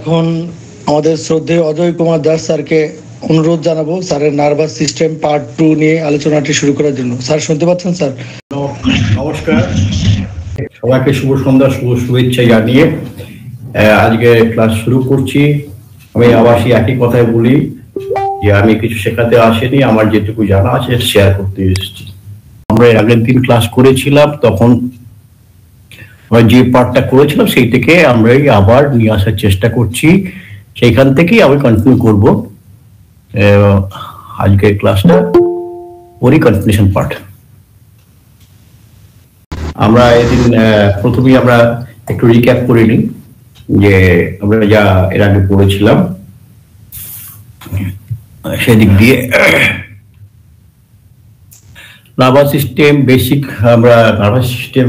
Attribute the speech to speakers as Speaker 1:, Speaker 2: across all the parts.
Speaker 1: এখন আমাদের শ্রদ্ধেয় অজয় কুমার দাস স্যারকে অনুরোধ জানাবো স্যারের নার্ভাস সিস্টেম পার্ট 2 নিয়ে আলোচনাটি শুরু করার জন্য। স্যার শুনতে পাচ্ছেন স্যার?
Speaker 2: নমস্কার সবাইকে, শুভ সন্ধ্যা, শুভেচ্ছা জানিয়ে আজকে ক্লাস শুরু করছি। আমি আবার সেই একই কথাই বলি যে আমি কিছু শেখাতে আসিনি, আমার যেটুকু জানা আছে শেয়ার করতে এসেছি। আমরা আগের দিন ক্লাস করেছিলাম, তখন যে পার্টটা করেছিলাম সেই থেকে আমরাই আবার নিয়ে আসার চেষ্টা করছি, সেইখান থেকেই আমি কন্টিনিউ করব আজকের ক্লাসটা, ওরই কন্টিনিউশন পার্ট। আমরা এদিন প্রথমেই আমরা একটু রিক্যাপ করে নিই যে আমরা যা এর আগে পড়েছিলাম সেদিক দিয়ে। নার্ভাস সিস্টেম বেসিক, আমরা nervous system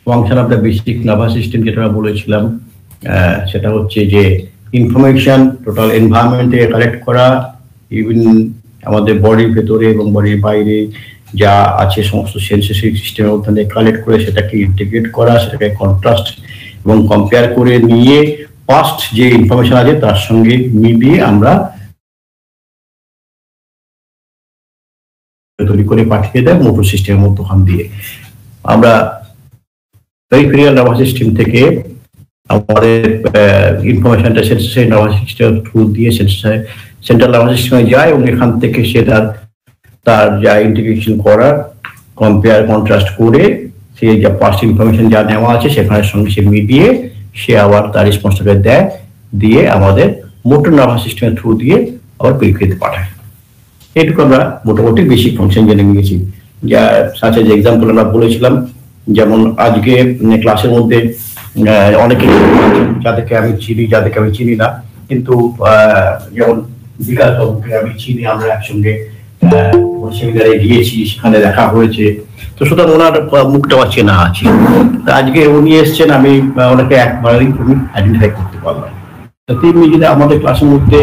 Speaker 2: function of the basic nervous system যেটা বলেছিলাম, সেটা হচ্ছে যে ইনফরমেশন টোটাল এনভায়রনমেন্টে কালেক্ট করা, ইভেন আমাদের বডির ভেতরে এবং বডির বাইরে যা আছে সমস্ত সেন্সেসরি সিস্টেমের মধ্যে কালেক্ট করে সেটাকে ইন্টিগ্রেট করা, সেটাকে কন্ট্রাস্ট এবং কম্পেয়ার করে নিয়ে পাস্ট যে ইনফরমেশন আছে তার সঙ্গে মিলিয়ে আমরা তৈরি করে পাঠিয়ে দেয় মোটর সিস্টেমের মধ্যখান দিয়ে। আমরা পেরিফেরিয়াল নার্ভাস সিস্টেম থেকে আমাদের ইনফরমেশনটা সেন্সেসরি নার্ভাস সিস্টেম থ্রু দিয়ে সেন্ট্রাল নার্ভাস সিস্টেমে যায় এবং এখান থেকে সে তার যা ইন্টিগ্রেশন করার, কম্পেয়ার কন্ট্রাস্ট করে সে যা পাস্ট ইনফরমেশন যা নেওয়া আছে সেখানের সঙ্গে সে মিলিয়ে সে আবার তার রেসপন্সটাকে দেয়, দিয়ে আমাদের মোটর নার্ভাস সিস্টেমের থ্রু দিয়ে আবার পেরিফেরিতে পাঠায়। এটুকু আমরা মোটামুটি বেসিক ফাংশন জেনে নিয়েছি। যা সাথে যে এক্সাম্পল আমরা বলেছিলাম, যেমন আজকে ক্লাসের মধ্যে অনেকে যাদেরকে আমি চিনি, যাদেরকে আমি চিনি না, কিন্তু যেমন বিকাশ বাবুকে আমি চিনি, আমরা একসঙ্গে সেমিনারে গিয়েছি, সেখানে দেখা হয়েছে, তো সুতরাং ওনার মুখটা আমার চেনা আছে। আজকে উনি এসছেন, আমি ওনাকে একবারই আইডেন্টিফাই করতে পারলাম। তেমনি যদি আমাদের ক্লাসের মধ্যে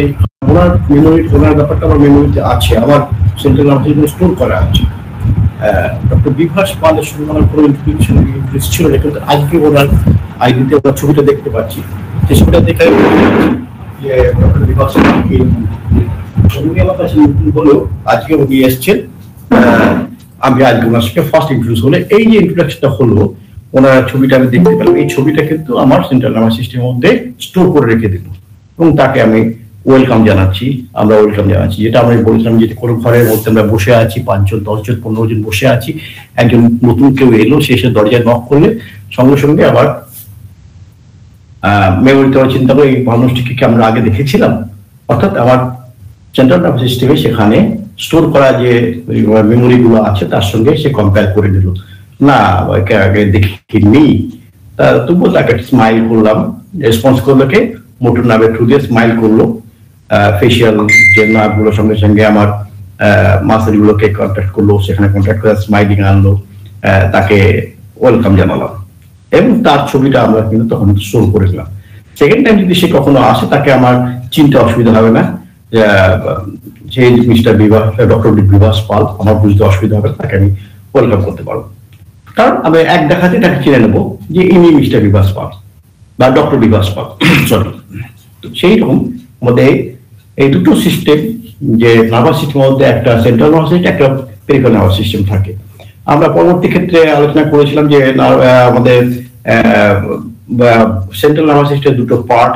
Speaker 2: ওনার মেমোরি, ওনার ব্যাপারটা আমার মেমোরিতে আছে, আমার সেন্ট্রাল নার্ভাস সিস্টেমে স্টোর করা আছে। ডক্টর বিভাস পালের সঙ্গে আমার কোনো ইন্টারেকশন ছিল না, কিন্তু আজকে ওনার আইডিতে ওনার ছবিটা দেখতে পাচ্ছি। যে ছবিটা দেখে যে ডক্টর বিভাস উনি আমার কাছে নতুন হলেও আজকে উনি এসছেন, আমি আজকে ওনার সঙ্গে ফার্স্ট ইন্ট্রোডিউস হলে এই যে ইন্ট্রোডাকশনটা হলো, ওনার ছবিটা আমি দেখতে পেলাম। এই ছবিটা কিন্তু আমার সেন্ট্রাল নার্ভাস সিস্টেমের মধ্যে স্টোর করে রেখে দেব এবং তাকে আমি ওয়েলকাম জানাচ্ছি, আমরা ওয়েলকাম জানাচ্ছি। যেটা আমি বলছিলাম যে কোনো ঘরের মধ্যে আমরা বসে আছি, 5 জন 10 জন 15 জন বসে আছি, একজন নতুন কেউ এলো, সে এসে দরজায় নক করলে সঙ্গে সঙ্গে আবার মেমোরিতে চিন্তা করে এই মানুষটিকে কি আমরা আগে দেখেছিলাম, অর্থাৎ আমার সেন্ট্রাল নার্ভাস সিস্টেমে সেখানে স্টোর করা যে মেমোরি গুলো আছে তার সঙ্গে সে কম্পেয়ার করে নিল, না আগে দেখিনি, তবুও তাকে স্মাইল করলাম, রেসপন্স করলো, কে মোটর নার্ভের থ্রু দিয়ে স্মাইল করলো, ফেসিয়াল যে নার্ভ গুলোর সঙ্গে সঙ্গে আমার মাসেল গুলোকে কন্ট্যাক্ট করলো, সেখানে কন্ট্যাক্ট করে স্মাইলিং আনলো, তাকে ওয়েলকাম জানালাম এবং তার ছবিটা আমরা কিন্তু তখন স্টোর করে দিলাম। সেকেন্ড টাইম যদি সে কখনো আসে তাকে আমার চিনতে অসুবিধা হবে না, যে মিস্টার বিভাস, ডক্টর বিভাস পাল, আমার বুঝতে অসুবিধা হবে, তাকে আমি ওয়েলকাম করতে পারবো, কারণ আমি এক দেখাতে তাকে চিনে নেবো যে ইনি মিস্টার বিভাস পাল বা ডক্টর বিভাস পাল, সরি। সেই রকম মধ্যে এই দুটো সিস্টেম, যে নার্ভাস সিস্টেমের মধ্যে একটা সেন্ট্রাল নার্ভাস সিস্টেম, একটা পেরিফেরাল নার্ভাস সিস্টেম থাকে। আমরা পরবর্তী ক্ষেত্রে আলোচনা করেছিলাম যে আমাদের সেন্ট্রাল নার্ভাস সিস্টেমের দুটো পার্ট,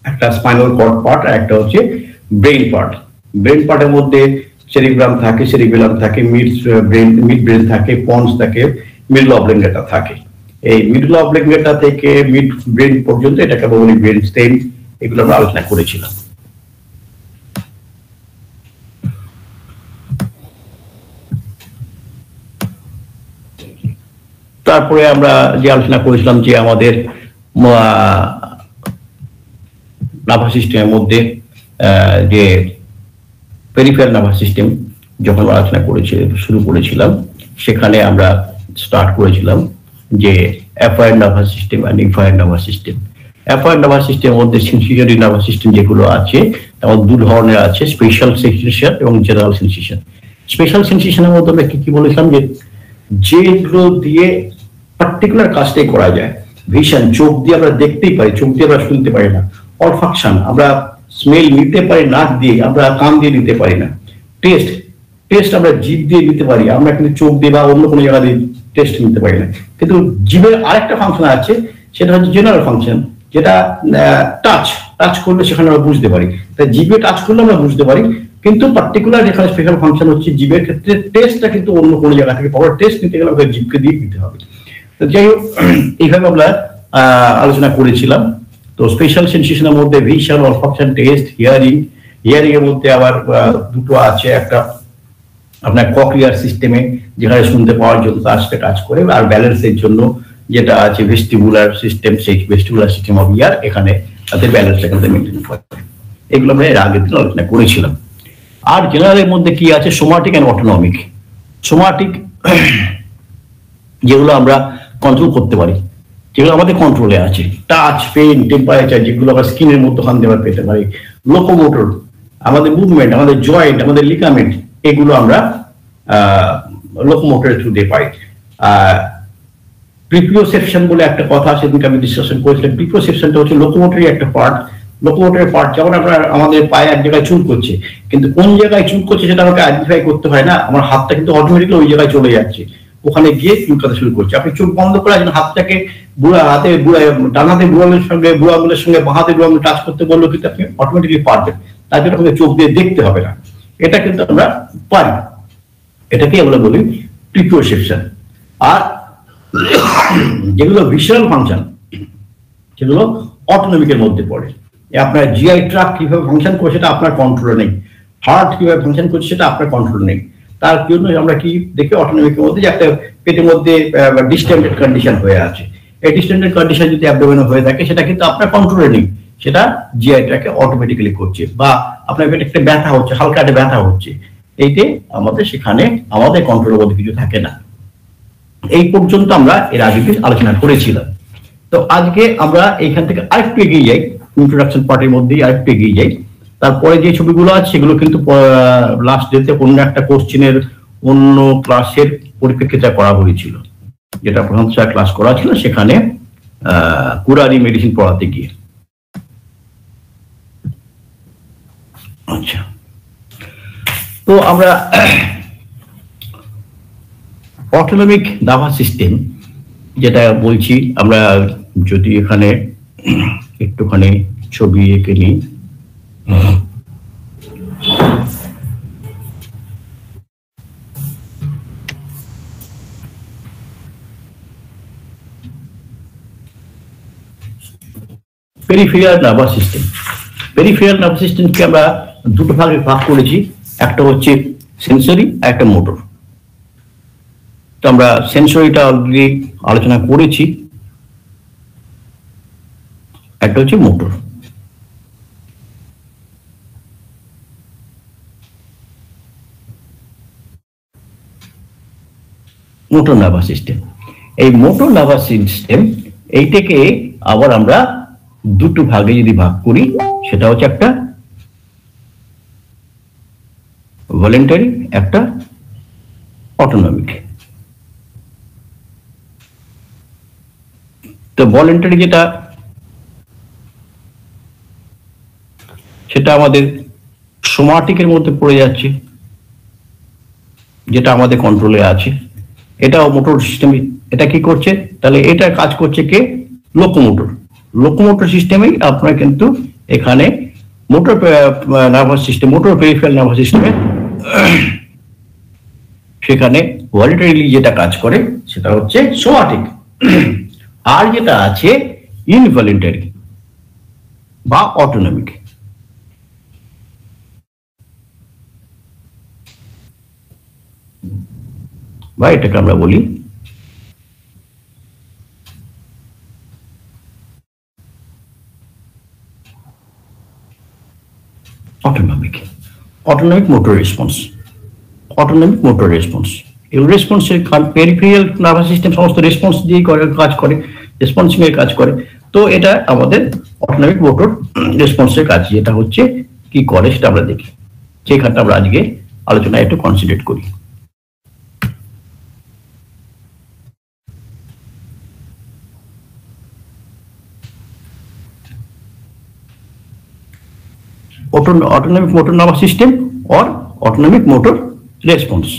Speaker 2: একটা স্পাইনাল কর্ড পার্ট আর একটা হচ্ছে ব্রেইন পার্ট। ব্রেইন পার্টের মধ্যে সেরিব্রাম থাকে, সেরিবেলাম থাকে, মিড ব্রেন থাকে, পন্স থাকে, মিডল অবলিঙ্গেটা থাকে। এই মিডল অবলিঙ্গেটা থেকে মিড ব্রেন পর্যন্ত এটাকে বলি ব্রেন স্টেম, এগুলো আমরা আলোচনা করেছিলাম। তারপরে আমরা যে আলোচনা করেছিলাম যে আমাদের নার্ভাস সিস্টেমের মধ্যে যে পেরিফেরাল নার্ভাস সিস্টেম যখন আলোচনা শুরু করেছিলাম, সেখানে আমরা স্টার্ট করেছিলাম যে অ্যাফারেন্ট নার্ভাস সিস্টেম আর ইনফারেন্ট নার্ভাস সিস্টেম। অ্যাফারেন্ট নার্ভাস সিস্টেমের মধ্যে সেন্সরি নার্ভাস সিস্টেম যেগুলো আছে তেমন দু ধরনের আছে, স্পেশাল সেন্সেশন এবং জেনারেল সেন্সেশন। স্পেশাল সেন্সেশনের মধ্যে আমরা কি বলেছিলাম যে যেগুলো দিয়ে পার্টিকুলার কাজটাই করা যায়, ভিশন, চোখ দিয়ে আমরা দেখতেই পারি, চোখ দিয়ে আমরা শুনতে পারি না। অলফাকশন, আমরা স্মেল নিতে পারি নাক দিয়ে, আমরা কান দিয়ে নিতে পারি না। টেস্ট, টেস্ট আমরা জিভ দিয়ে নিতে পারি, আমরা কিন্তু চোখ দিয়ে বা অন্য কোনো জায়গা দিয়ে টেস্ট নিতে পারি না। কিন্তু জিভের আরেকটা ফাংশন আছে, সেটা হচ্ছে জেনারেল ফাংশন, যেটা টাচ, টাচ করলে সেখানে আমরা বুঝতে পারি। তাই জিভে টাচ করলে আমরা বুঝতে পারি, কিন্তু পার্টিকুলার এখানে স্পেশাল ফাংশন হচ্ছে জিভের ক্ষেত্রে টেস্টটা কিন্তু অন্য কোনো জায়গা থেকে পাওয়ার, টেস্ট নিতে গেলে আমাদের জিভকে দিয়ে দিতে হবে। তো যাই হোক, এইভাবে আমরা আলোচনা করেছিলাম। তো স্পেশাল সেন্সেশনের মধ্যে vision, olfaction, test, hearing. Hearing এর মধ্যে আবার দুটো আছে, একটা আপনার কক্লিয়ার সিস্টেমে যেখানে শুনতে পাওয়ার জন্য তার সাথে কাজ করে, আর ব্যালেন্সের জন্য যেটা আছে ভেস্টিবুলার সিস্টেম, সেই ভেস্টিবুলার সিস্টেম অফ ইয়ার, এখানে তাদের ব্যালেন্স এখানে মেনটেন করে। এগুলো আমরা এর আগের দিন আলোচনা করেছিলাম। আর জেনারেলের মধ্যে কি আছে, সোমাটিক অ্যান্ড অটোনমিক। সোমাটিক যেগুলো আমরা কন্ট্রোল করতে পারি, যেগুলো আমাদের কন্ট্রোলে আছে, টাচ, পেন, টেম্পারেচার, যেগুলো আমরা স্কিনের মধ্যে ওখান দিয়ে পেতে পারি। লোকোমোটর, আমাদের মুভমেন্ট, আমাদের জয়েন্ট, আমাদের লিগামেন্ট, এগুলো আমরা লোকোমোটরের থ্রু দিয়ে পাই। প্রিপ্রিওসেপশন বলে একটা কথা সেদিনকে আমি ডিসকাশন করেছিলাম। প্রিপ্রিওসেপশনটা হচ্ছে লোকোমোটরি একটা পার্ট। লোকোমোটরের পার্ট, যেমন আপনার আমাদের পায়ে এক জায়গায় চুল করছে, কিন্তু কোন জায়গায় চুল করছে সেটা আমাকে আইডেন্টিফাই করতে হয় না, আমার হাতটা কিন্তু অটোমেটিক্যালি ওই জায়গায় চলে যাচ্ছে, ওখানে গিয়ে চুলকাতে শুরু করছে। আপনি চোখ বন্ধ করে আছেন, হাতটাকে ডান হাতে বুড়ো আঙুলের সঙ্গে বুড়ো আঙুলের সঙ্গে বাঁ হাতে বুড়ো আঙুল টাচ করতে বললেও কিন্তু আপনি অটোমেটিক্যালি পারবেন, তার জন্য আমাকে চোখ দিয়ে দেখতে হবে না, এটা কিন্তু আমরা পারি। এটাকে আমরা বলি প্রিপ্রিওসেপশন। আর যেগুলো ভিশুয়াল ফাংশন, সেগুলো অটোনমিকের মধ্যে পড়ে। আপনার জিআই ট্রাক্ট কিভাবে ফাংশন করে সেটা আপনার কন্ট্রোলে নেই, হার্ট কিভাবে ফাংশন করছে সেটা আপনার কন্ট্রোল নেই। তার জন্য আমরা কি দেখি অটোনমিকের মধ্যে যে একটা পেটের মধ্যে ডিস্টেন্ডেড কন্ডিশন হয়ে আছে, এই ডিস্টেন্ডেড কন্ডিশন যদি অ্যাবডোমেনে হয়ে থাকে সেটা কিন্তু আপনার কন্ট্রোলে নেই, সেটা জিআই ট্র্যাকে অটোমেটিক্যালি করছে। বা আপনার পেটে একটা ব্যথা হচ্ছে, হালকা একটা ব্যথা হচ্ছে, এইতে আমাদের সেখানে আমাদের কন্ট্রোলের মধ্যে কিছু থাকে না। এই পর্যন্ত আমরা এর আগে আলোচনা করেছিলাম। তো আজকে আমরা এইখান থেকে আরেকটু এগিয়ে যাই, ইন্ট্রোডাকশন পার্টের মধ্যেই আরেকটু এগিয়ে যাই। তারপরে যে ছবিগুলো আছে সেগুলো কিন্তু লাস্ট ডেতে অন্য একটা কোশ্চেনের অন্য ক্লাসের পরিপ্রেক্ষিতে করা হয়েছিল, যেটা প্রধান ক্লাস করা ছিল সেখানে কুরারি মেডিসিন পড়াতে গিয়ে। আচ্ছা, তো আমরা অটোনমিক নার্ভাস সিস্টেম যেটা বলছি, আমরা যদি এখানে একটুখানি ছবি এঁকে নিই, peripheral nervous system. Peripheral nervous সিস্টেমকে আমরা দুটো ভাগে ভাগ করেছি, একটা হচ্ছে সেন্সরি, একটা মোটর। তো আমরা সেন্সরিটা অলরেডি আলোচনা করেছি, একটা হচ্ছে মোটর। মোটর নার্ভাস সিস্টেম, এই মোটর নার্ভাস সিস্টেম এইটাকে আবার আমরা দুটো ভাগে যদি ভাগ করি, সেটা হচ্ছে একটা ভলেন্টারি, একটা অটোনমিক। তো ভলেন্টারি যেটা, সেটা আমাদের সোমাটিকের মধ্যে পড়ে যাচ্ছে, যেটা আমাদের কন্ট্রোলে আছে। এটাও মোটর সিস্টেম। এটা কি করছে তাহলে, এটা কাজ করছে কে, লোকোমোটর। লোকোমোটর সিস্টেমেই আপনার কিন্তু এখানে motor nervous system, motor peripheral nervous সিস্টেমে সেখানে ভলেন্টারিলি যেটা কাজ করে সেটা হচ্ছে সোমাটিক। আর যেটা আছে ইনভলেন্টারি বা অটোনমিক। বা এটাকে আমরা বলি autonomic. Autonomic motor response, autonomic motor response. এই রেসপন্সের পেরিফেরিয়াল নার্ভাস সিস্টেম সমস্ত রেসপন্স দিয়ে কাজ করে, রেসপন্সিং এর কাজ করে। তো এটা আমাদের অটোনমিক মোটর রেসপন্সের কাজ, যেটা হচ্ছে কি করে সেটা আমরা দেখি, সেখানটা আমরা আজকে আলোচনায় একটু কনসিডার করি। autonomic motor nervous system or autonomic motor response.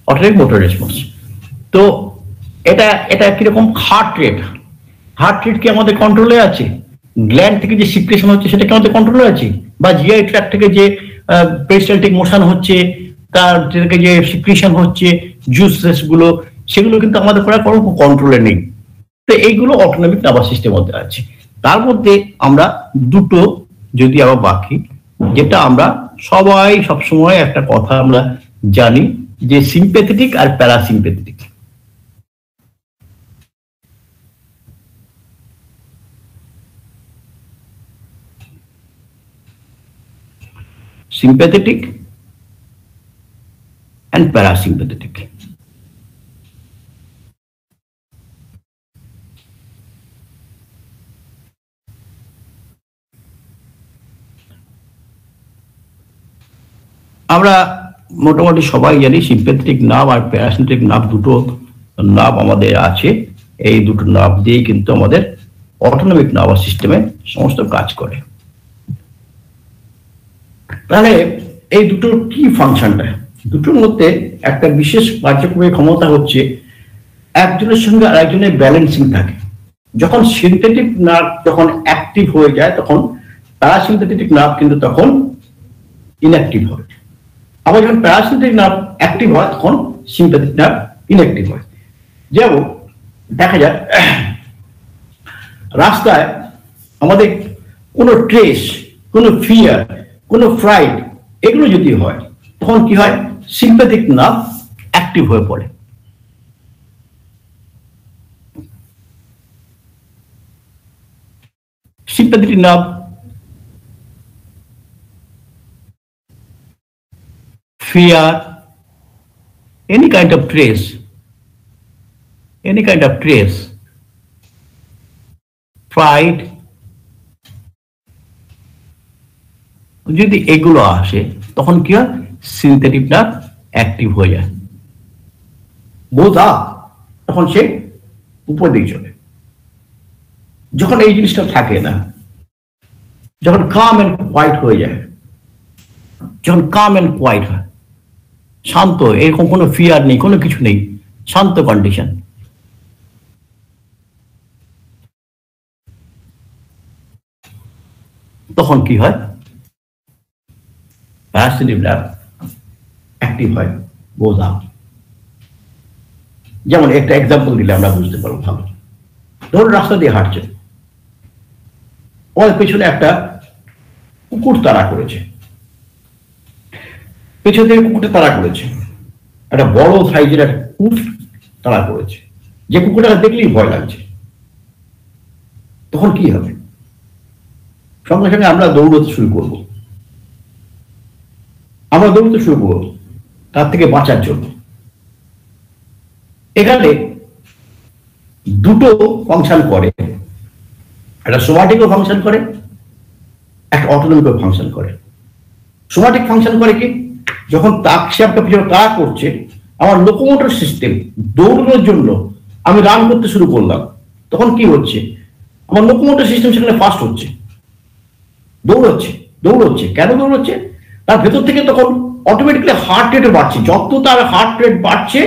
Speaker 2: Autonomic motor response. তো এটা কিরকম? হার্ট রেট কি আমাদের কন্ট্রোলে আছে? গ্ল্যান্ড থেকে যে সিক্রেশন হচ্ছে সেটা কি আমাদের কন্ট্রোলে আছে? বা জিআই ট্র্যাক্ট থেকে যে পেরিস্টালটিক মোশন হচ্ছে, তার থেকে যে সিক্রেশন হচ্ছে জুসেস গুলো, সেগুলো কিন্তু আমাদের কোনো কন্ট্রোলে নেই। তো এইগুলো অটোনমিক নার্ভাস সিস্টেমের মধ্যে আছে। তার মধ্যে আমরা দুটো যদি আবার বাকি, যেটা আমরা সবাই সবসময় একটা কথা আমরা জানি যে সিম্প্যাথেটিক আর প্যারাসিম্প্যাথেটিক। sympathetic and parasympathetic. আমরা মোটামুটি সবাই জানি সিম্প্যাথেটিক নার্ভ আর প্যারাসিম্প্যাথেটিক নার্ভ দুটো নার্ভ আমাদের আছে। এই দুটো নার্ভ দিয়ে কিন্তু আমাদের অটোনমিক নার্ভাস সিস্টেমে সমস্ত কাজ করে। তাহলে এই দুটোর কি ফাংশনটা? দুটোর মধ্যে একটা বিশেষ কার্যকরী ক্ষমতা হচ্ছে একজনের সঙ্গে আরেকজনের ব্যালেন্সিং থাকে। যখন সিম্প্যাথেটিক নার্ভ যখন অ্যাক্টিভ হয়ে যায় তখন প্যারাসিম্প্যাথেটিক নার্ভ কিন্তু তখন ইনঅ্যাক্টিভ হয়। আবার যখন প্যারাসিম্প্যাথেটিক নার্ভ অ্যাক্টিভ হয় তখন সিম্প্যাথেটিক নার্ভ ইনঅ্যাক্টিভ হয়। যেমন দেখা যায় রাস্তায় আমাদের কোনো ট্রেস, কোনো ফিয়ার, কোনো ফ্রাইড এগুলো যদি হয় তখন কি হয়? সিম্প্যাথেটিক নার্ভ অ্যাক্টিভ হয়ে পড়ে। sympathetic nerve fear, any kind of trace, pride, যদি এগুলো আসে তখন কি হয়? সিম্প্যাথেটিক নার্ভ অ্যাক্টিভ হয়ে যায়, বোঝা তখন সে উপর দিকে চলে। যখন এই জিনিসটা থাকে না, যখন কাম এন্ড কোয়াইট হয়ে যায়, যখন কাম এন্ড কোয়াইট হয়, শান্ত, এরকম কোনো ফিয়ার নেই, কোনো কিছু নেই, শান্ত কন্ডিশন, তখন কি হয়? প্যারাসিম্প্যাথেটিক নার্ভ অ্যাক্টিভ হয়, বোঝা। যেমন একটা এক্সাম্পল দিলে আমরা বুঝতে পারবো ভালো। ধরুন রাস্তা দিয়ে হাঁটছে, ওর পেছনে একটা কুকুর তাড়া করেছে, পেছন থেকে কুকুরটা তাড়া করেছে, একটা বড় সাইজের একটা কুকুর তাড়া করেছে, যে কুকুরটা দেখলেই ভয় লাগছে। তখন কি হবে? সঙ্গে সঙ্গে আমরা দৌড়তে শুরু করব, তার থেকে বাঁচার জন্য। এখানে দুটো ফাংশন করে, একটা সোমাটিকও ফাংশন করে, একটা অটোনমিকও ফাংশন করে। সোমাটিক ফাংশন করে কি? যখন সে আপনার পিছনে তাড়া করছে, আমার লোকোমোটর সিস্টেম দৌড়ানোর জন্য আমি রান করতে শুরু করলাম, তখন কি হচ্ছে? আমার লোকোমোটর সিস্টেম সেখানে ফাস্ট হচ্ছে, দৌড়চ্ছে। কেন দৌড়চ্ছে? তার ভেতর থেকে তখন অটোমেটিক্যালি হার্ট রেট বাড়ছে। যত তার হার্ট রেট বাড়ছে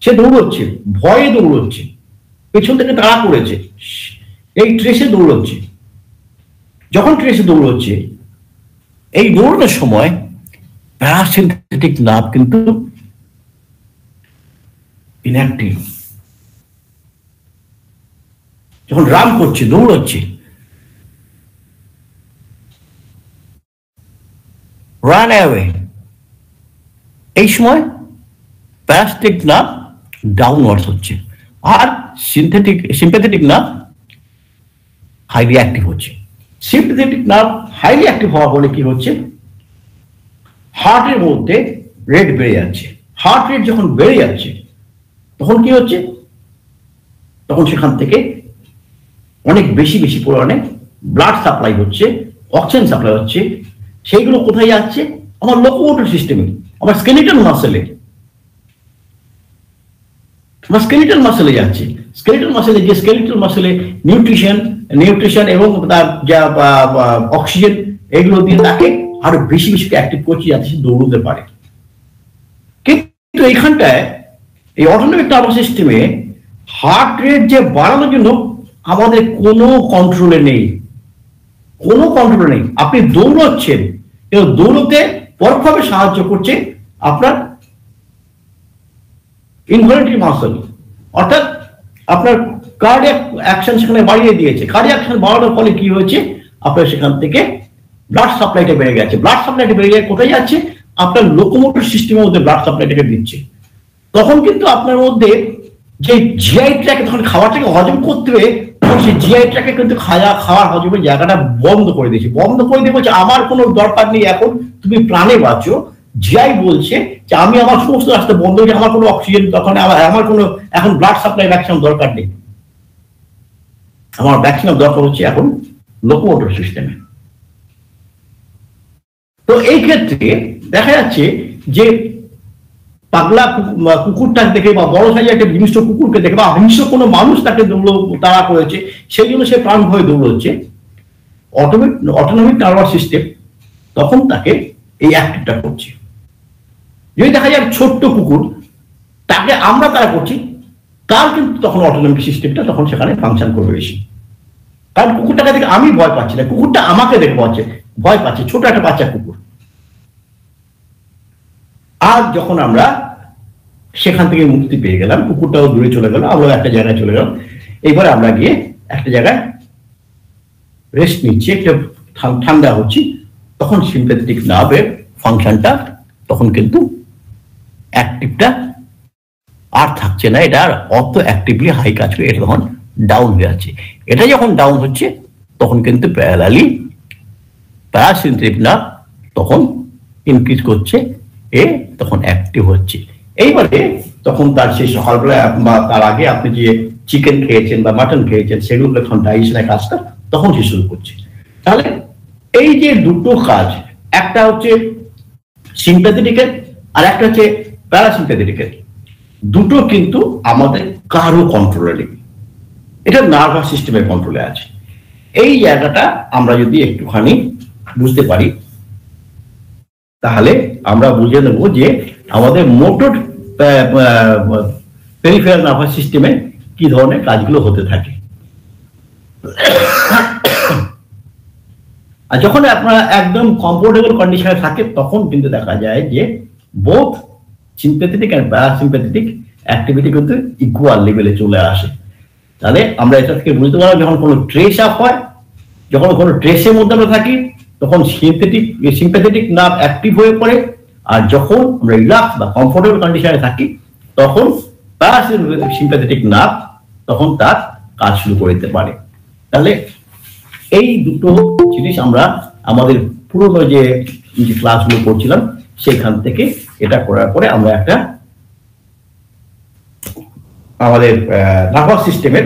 Speaker 2: সে দৌড়চ্ছে, ভয়ে দৌড়চ্ছে, পেছন থেকে তাড়া করেছে, এই ট্রেসে দৌড়চ্ছে। যখন ট্রেসে দৌড়চ্ছে, এই দৌড়ানোর সময় প্যারাসিম্প্যাথেটিক নার্ভ কিন্তু ইনঅ্যাক্টিভ। যখন রান করছে, দৌড়চ্ছে, রান অ্যাওয়ে, এই সময় প্যারাসিম্প্যাথেটিক নার্ভ ডাউনওয়ার্ডস হচ্ছে, আর সিম্প্যাথেটিক নার্ভ হাইলি অ্যাক্টিভ হচ্ছে। সিম্প্যাথেটিক নার্ভ হাইলি অ্যাক্টিভ হওয়ার ফলে কি হচ্ছে? হার্টের মধ্যে রেট বেড়ে যাচ্ছে। হার্ট রেট যখন বেড়ে যাচ্ছে তখন কি হচ্ছে? তখন সেখান থেকে অনেক বেশি পরিমাণে ব্লাড সাপ্লাই হচ্ছে, অক্সিজেন সাপ্লাই হচ্ছে। সেইগুলো কোথায় যাচ্ছে? আমার লোকোমোটর সিস্টেমে, আমার স্কেলিটাল মাসেলে, যাচ্ছে। স্কেলিটাল মাসেলে যে স্কেলিটাল মাসেলে নিউট্রিশন, নিউট্রিশন এবং তার যা অক্সিজেন এগুলো দিয়ে তাকে আরো বেশি বেশি অ্যাক্টিভ করছি যাতে সে দৌড়তে পারে। কিন্তু এইখানটায় এই অটোনমিক নার্ভাস সিস্টেমে হার্ট রেট যে বাড়ানোর জন্য আমাদের কোনো কন্ট্রোলে নেই, কোনো কন্ট্রোলে নেই। আপনি দৌড়চ্ছেন, কিন্তু দৌড়তে পরোক্ষভাবে সাহায্য করছে আপনার ইনভলিউন্টারি মাসল, অর্থাৎ আপনার কার্ডিয়াক অ্যাকশন সেখানে বাড়িয়ে দিয়েছে। কার্ডিয়াক অ্যাকশন বাড়ানোর ফলে কি হয়েছে, আপনার সেখান থেকে ব্লাড সাপ্লাইটা বেড়ে গেছে। ব্লাড সাপ্লাইটা বেড়ে গিয়ে কোথায় যাচ্ছে, আপনার লোকোমোটর সিস্টেমের মধ্যে ব্লাড সাপ্লাইটাকে দিচ্ছে। তখন কিন্তু আপনার মধ্যে যে জিআই ট্র্যাক তখন খাবারটাকে হজম করতে হবে, তখন সেই জিআই ট্র্যাকে কিন্তু খাওয়ার হজমের জায়গাটা বন্ধ করে দিয়েছে। বন্ধ করে দিয়ে বলছে আমার কোনো দরকার নেই, এখন তুমি প্রাণে বাঁচো। জিআই বলছে যে আমি আমার সমস্ত রাস্তা বন্ধ হয়েছে, আমার কোনো অক্সিজেন তখন আমার কোনো এখন ব্লাড সাপ্লাই ভ্যাকসিন দরকার নেই, আমার ভ্যাকসিন দরকার হচ্ছে এখন লোকোমোটর সিস্টেমে। তো এই ক্ষেত্রে দেখা যাচ্ছে যে পাগলা কুকুরটাকে দেখে বা বড় সাইজের একটা হিংস্র কুকুরকে দেখে বা হিংস্র কোনো মানুষ তাকে তাড়া করেছে, সেই জন্য সে প্রাণ ভয়ে দৌড়চ্ছে। অটোনমিক নার্ভাস সিস্টেম তখন তাকে এই অ্যাক্টিভটা করছে। যদি দেখা যায় ছোট্ট কুকুর, তাকে আমরা তারা করছি, তার কিন্তু তখন অটোনমিক সিস্টেমটা তখন সেখানে ফাংশন করবে বেশি। কারণ কুকুরটাকে দেখে আমি ভয় পাচ্ছি না, কুকুরটা আমাকে দেখে ভয় পাচ্ছে, ছোট একটা বাচ্চা কুকুর। আর যখন আমরা সেখান থেকে মুক্তি পেয়ে গেলাম, কুকুরটাও দূরে চলে গেল, আমরা একটা জায়গায় চলে গেলাম, এইবার আমরা গিয়ে একটা জায়গায় রেস্ট নিচ্ছি, একটা ঠান্ডা হচ্ছি, তখন সিম্প্যাথেটিক নার্ভের ফাংশনটা তখন কিন্তু অ্যাক্টিভটা আর থাকছে না, এটা আর অত অ্যাক্টিভলি হাই কাজ করে, এটা তখন ডাউন হয়ে যাচ্ছে। এটা যখন ডাউন হচ্ছে তখন কিন্তু প্যারালালি প্যারাসিম্প্যাথেটিক নার্ভ তখন ইনক্রিজ করছে, তখন অ্যাক্টিভ হচ্ছে। এইবারে তখন তার সেই সকালবেলা বা তার আগে আপনি যে চিকেন খেয়েছেন বা মাটন খেয়েছেন, সেগুলো যখন ডাইজেশনের কাজটা তখন সে শুরু করছে। তাহলে এই যে দুটো কাজ, একটা হচ্ছে সিম্প্যাথেটিকের আর একটা হচ্ছে প্যারাসিম্প্যাথেটিকের, দুটো কিন্তু আমাদের কারো কন্ট্রোলে নেই, এটা নার্ভাস সিস্টেমের কন্ট্রোলে আছে। এই জায়গাটা আমরা যদি একটুখানি বুঝতে পারি, তাহলে আমরা বুঝে নেব যে আমাদের মোটর পেরিফেরাল নার্ভাস সিস্টেমে কি ধরনের কাজগুলো হতে থাকে। আর যখন আপনারা একদম কমফোর্টেবল কন্ডিশনে থাকে, তখন কিন্তু দেখা যায় যে both sympathetic and parasympathetic activity কিন্তু ইকুয়াল লেভেলে চলে আসে। তাহলে আমরা এটা থেকে বুঝতে পারবো, যখন কোনো ট্রেস আপ হয়, যখন কোনো ট্রেসের মধ্যে আমরা থাকি, তখন সিম্প্যাথেটিক নার্ভ অ্যাক্টিভ হয়ে পড়ে, আর যখন আমরা রিল্যাক্স বা কমফোর্টেবল কন্ডিশনে থাকি, তখন প্যারাসিম্প্যাথেটিক নার্ভ তখন তার কাজ শুরু করে দিতে পারে। তাহলে এই দুটো জিনিস আমরা আমাদের পুরোনো যে ক্লাসগুলো করছিলাম সেখান থেকে এটা করার পরে আমরা একটা আমাদের নার্ভাস সিস্টেমের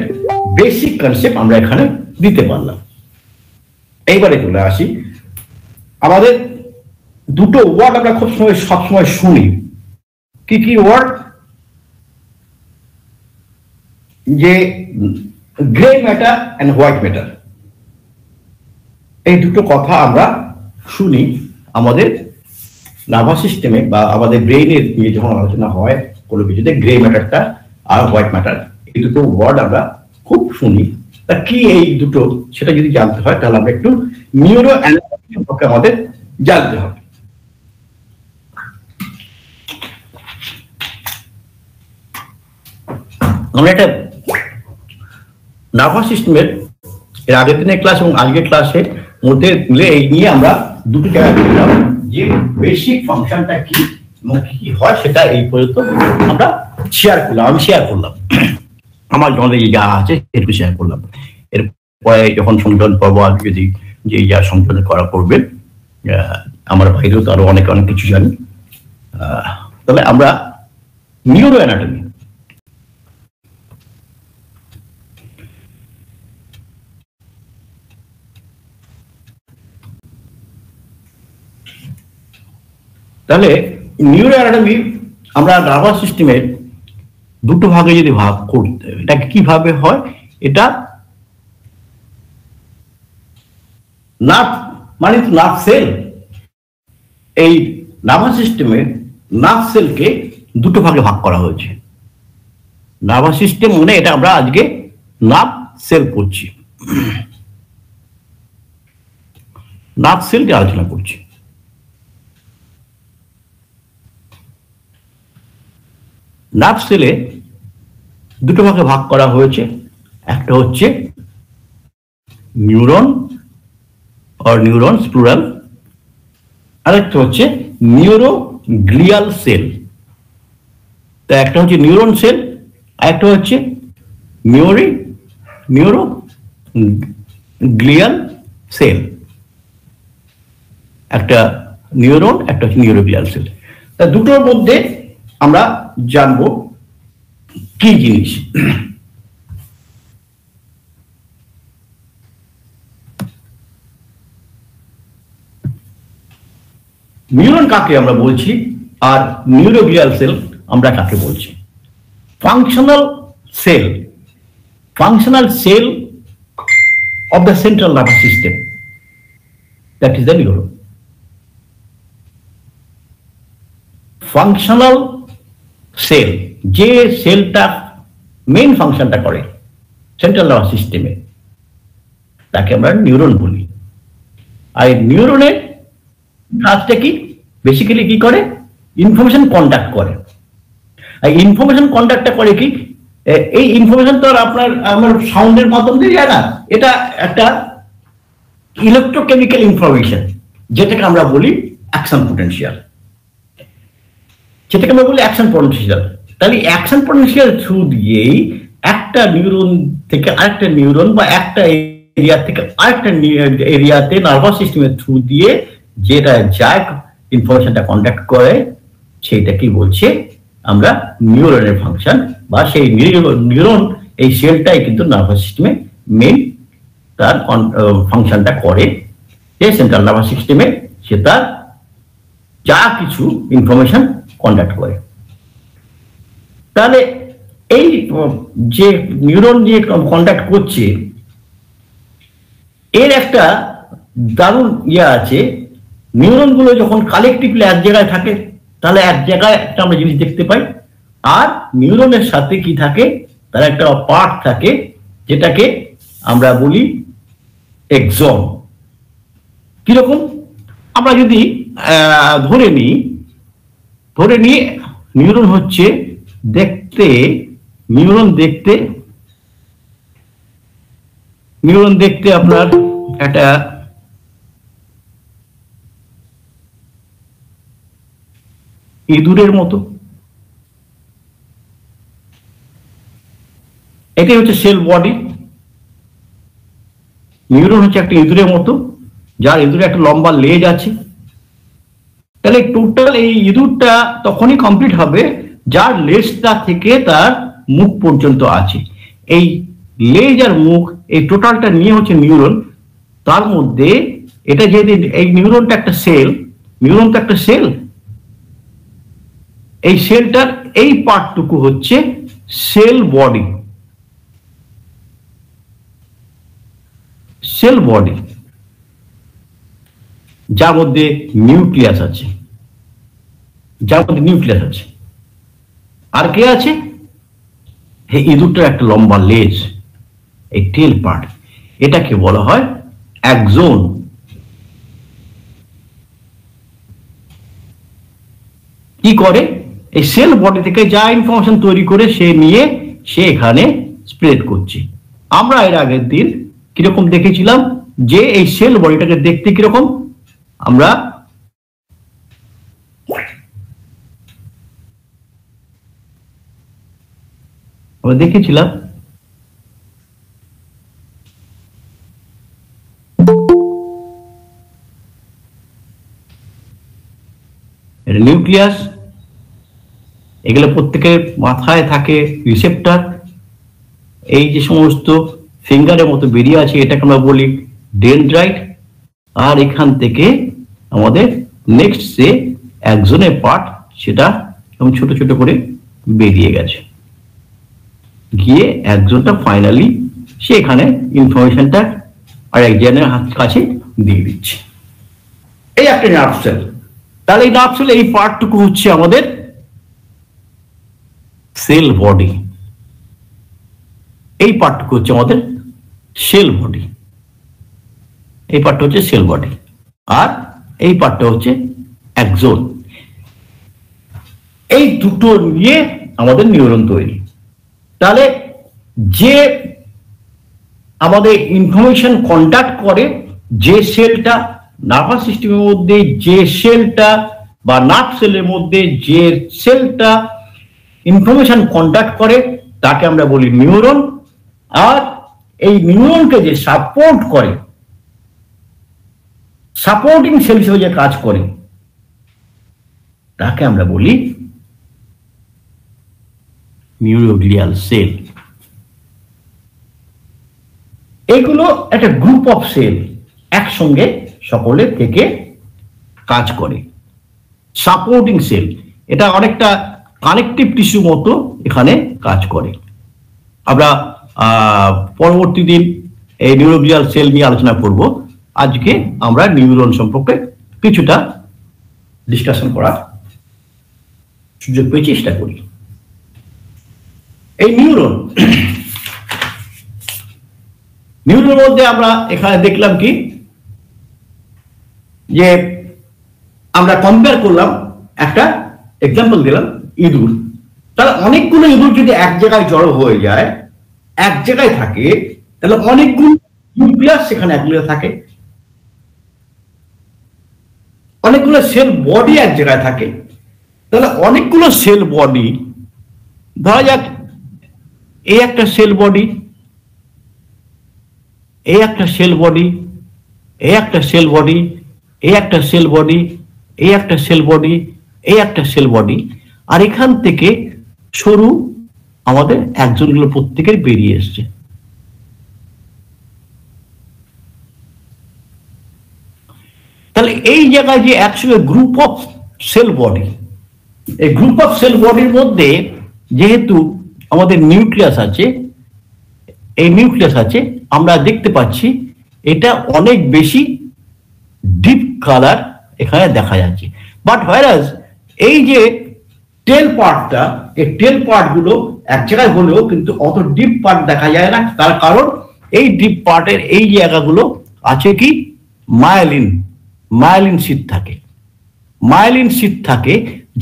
Speaker 2: বেসিক কনসেপ্ট আমরা এখানে দিতে পারলাম। এইবারে চলে আসি, আমাদের দুটো ওয়ার্ড আমরা খুব সবসময় শুনি। কি কি ওয়ার্ড? যে grey matter and white matter, এই দুটো কথা আমরা শুনি আমাদের নার্ভাস সিস্টেমে বা আমাদের ব্রেইনের নিয়ে যখন আলোচনা হয় কোনো কিছুতে, গ্রে ম্যাটারটা আর হোয়াইট ম্যাটার, এই দুটো ওয়ার্ড আমরা খুব শুনি। তা কি এই দুটো, সেটা যদি জানতে হয় তাহলে আমরা একটু নিউরো অ্যানাটমি সম্পর্কে আমাদের জানতে হবে। আমরা একটা নার্ভাস সিস্টেমের এর আগের দিনের ক্লাস এবং আজকের ক্লাসের মধ্যে মিলে এই নিয়ে আমরা দুটো জায়গায় দেখলাম যে বেসিক ফাংশনটা কি এবং কি কি হয়, সেটা এই পর্যন্ত আমরা শেয়ার করলাম। আমি শেয়ার করলাম আমার নলেজে যা আছে একটু শেয়ার করলাম। এরপরে যখন সংযোজন পর্ব আসবে, যদি যে যা সংযোজন করা করবে, আমার বাইরেও তো আরো অনেক অনেক কিছু জানি। তাহলে আমরা নিউরো অ্যানাটমি, তাহলে নিউরো অ্যানাটমি আমরা নার্ভাস সিস্টেমের দুটো ভাগে যদি ভাগ করতে, এটা কিভাবে হয়, এটা নার্ভ মানে তো নার্ভ সেল। এই নার্ভাস সিস্টেমের নার্ভ সেলকে দুটো ভাগে ভাগ করা হয়েছে। নার্ভাস সিস্টেম মানে এটা আমরা আজকে নার্ভ সেল করছি, নার্ভ সেলকে আলোচনা করছি। নার্ভ সেলে দুটো ভাগে ভাগ করা হয়েছে, একটা হচ্ছে নিউরন or neurons plural, আরেকটা হচ্ছে নিউরোগ্লিয়াল সেল। তো একটা হচ্ছে নিউরন সেল, আরেকটা হচ্ছে নিউরোগ্লিয়াল সেল। একটা নিউরন, একটা হচ্ছে নিউরোগ্লিয়াল সেল। তা দুটোর মধ্যে আমরা জানবো কি জিনিস। নিউরন কাকে আমরা বলছি আর নিউরোগ্লিয়াল সেল আমরা কাকে বলছি? Functional cell of the central nervous system, that is the neuron. Functional cell, যে সেলটা মেইন ফাংশনটা করে সেন্ট্রাল নার্ভাস সিস্টেমে, তাকে আমরা নিউরন বলি। আর নিউরনের কাজটা কি? বেসিক্যালি কি করে? ইনফরমেশন কন্ডাক্ট করে। আর ইনফরমেশন কন্ডাক্টটা করে কি? এই ইনফরমেশন তো আর আমার সাউন্ডের মাধ্যম দিয়ে যায় না, এটা একটা ইলেকট্রোকেমিক্যাল ইনফরমেশন, যেটাকে আমরা বলি অ্যাকশন পোটেনশিয়াল। তাহলে অ্যাকশন পোটেনশিয়াল থ্রু দিয়েই একটা নিউরন থেকে আরেকটা নিউরন বা একটা এরিয়া থেকে আরেকটা এরিয়াতে নার্ভাস সিস্টেমের থ্রু দিয়ে যেটা যায় ইনফরমেশনটা কন্ডাক্ট করে, সেইটা কি বলছে আমরা নিউরনের ফাংশন, বা সেই নিউরন এই সেলটাই কিন্তু নার্ভাস সিস্টেমে মেইন তার ফাংশনটা করে, যে সেন্ট্রাল নার্ভাস সিস্টেমে সে তার যা কিছু ইনফরমেশন কন্ডাক্ট করে। তাহলে এই যে নিউরন যে কন্ডাক্ট করছে, এর একটা দারুণ আছে। নিউরন গুলো যখন কালেকটিভলি এক জায়গায় থাকে, তাহলে এক জায়গায় একটা আমরা জিনিস দেখতে পাই। আর নিউরনের সাথে কি থাকে? তার একটা পার্ট থাকে, যেটাকে আমরা বলি এক্সন। কিরকম? আমরা যদি ধরে নিই নিউরন হচ্ছে নিউরন দেখতে আপনার একটা ইঁদুরের মতো। এটাই হচ্ছে সেল বডি। নিউরন হচ্ছে একটা ইঁদুরের মতো, যার ইঁদুরে একটা লম্বা লেজ আছে। তাহলে টোটাল এই ইঁদুরটা তখনই কমপ্লিট হবে যার লেজটা থেকে তার মুখ পর্যন্ত আছে। এই লেজ আর মুখ, এই টোটালটা নিয়ে হচ্ছে নিউরন। তার মধ্যে এটা যেহেতু এই নিউরনটা একটা সেল, এই সেলটার এই পার্টটুকু হচ্ছে সেল বডি। যার মধ্যে নিউক্লিয়াস আছে, আর কে আছে? এই ইঁদুরটার একটা লম্বা লেজ, এই টেল পার্ট, এটাকে বলা হয় অ্যাক্সন। কি করে? এই সেল বডি থেকে যা ইনফরমেশন তৈরি করে সে এখানে স্প্রেড করছে। আমরা এর আগের দিন কিরকম দেখেছিলাম যে এই সেল বডিটাকে দেখতে কিরকম আমরা দেখেছিলাম। নিউক্লিয়াস, এগুলো প্রত্যেকের মাথায় থাকে রিসেপ্টর। এই যে সমস্ত ফিঙ্গারের মতো বেরিয়ে আছে, এটাকে আমরা বলি ডেনড্রাইট। আর এখান থেকে আমাদের নেক্সট যে অ্যাক্সনের পার্ট, সেটা ছোট ছোট করে বেরিয়ে গেছে, গিয়ে অ্যাক্সনটা ফাইনালি সেখানে ইনফরমেশনটা আর একজনের কাছে দিয়ে দিচ্ছে। এই একটা নার্ভ সেল। তাহলে এই নার্ভ সেল এই পার্টটুকু হচ্ছে আমাদের সেল বডি, এই পার্টটুকু হচ্ছে আমাদের সেল বডি, এই পার্টটা হচ্ছে সেল বডি, আর এই পার্টটা হচ্ছে অ্যাক্সন। এই দুটো নিয়ে আমাদের নিউরন তৈরি। তাহলে যে আমাদের ইনফরমেশন কন্ডাক্ট করে, যে সেলটা নার্ভাস সিস্টেমের মধ্যে, যে সেলটা বা নার্ভ সেলের মধ্যে যে সেলটা ইনফরমেশন কন্ডাক্ট করে তাকে আমরা বলি নিউরন। আর এই নিউরনকে যে সাপোর্ট করে, সাপোর্টিং সেল হিসেবে যে কাজ করে, তাকে আমরা বলি নিউরোগ্লিয়াল সেল। এগুলো একটা গ্রুপ অফ সেল, একসঙ্গে সকলে থেকে কাজ করে। সাপোর্টিং সেল, এটা অনেকটা কানেকটিভ টিস্যু মতো এখানে কাজ করে। আমরা পরবর্তী দিন এই নিউরোগ্লিয়াল সেল নিয়ে আলোচনা করব। আজকে আমরা নিউরন সম্পর্কে কিছুটা ডিসকাশন করার সুযোগ পেয়ে চেষ্টা করি। এই নিউরনের মধ্যে আমরা এখানে দেখলাম কি, যে আমরা কম্পেয়ার করলাম, একটা এক্সাম্পল দিলাম ইঁদুর। তাহলে অনেকগুলো ইঁদুর যদি এক জায়গায় জড়ো হয়ে যায়, এক জায়গায় থাকে, তাহলে অনেকগুলো নিউক্লিয়াস সেখানে একগুলো থাকে, অনেকগুলো সেল বডি এক জায়গায় থাকে। তাহলে অনেকগুলো সেল বডি, ধরা যাক এই একটা সেল বডি, এই একটা সেল বডি, এই একটা সেল বডি, এই একটা সেল বডি, এই একটা সেল বডি, এই একটা সেল বডি, আর এখান থেকে সরু আমাদের একজনগুলো প্রত্যেকের বেরিয়ে এসছে। তাহলে এই জায়গায় যে একসঙ্গে গ্রুপ অফ সেল বডি, এই গ্রুপ অফ সেল বডির মধ্যে যেহেতু আমাদের নিউক্লিয়াস আছে, এই নিউক্লিয়াস আছে, আমরা দেখতে পাচ্ছি এটা অনেক বেশি ডিপ কালার এখানে দেখা যাচ্ছে। বাট হোয়ারাস এই যে টেল পার্টটা, এই টেল পার্ট গুলো এক জায়গায় হলেও কিন্তু অত ডিপ পার্ট দেখা যায় না। তার কারণ এই ডিপ পার্টের এই জায়গাগুলো আছে কি, মায়োলিন শীট থাকে, মায়োলিন শীট থাকে,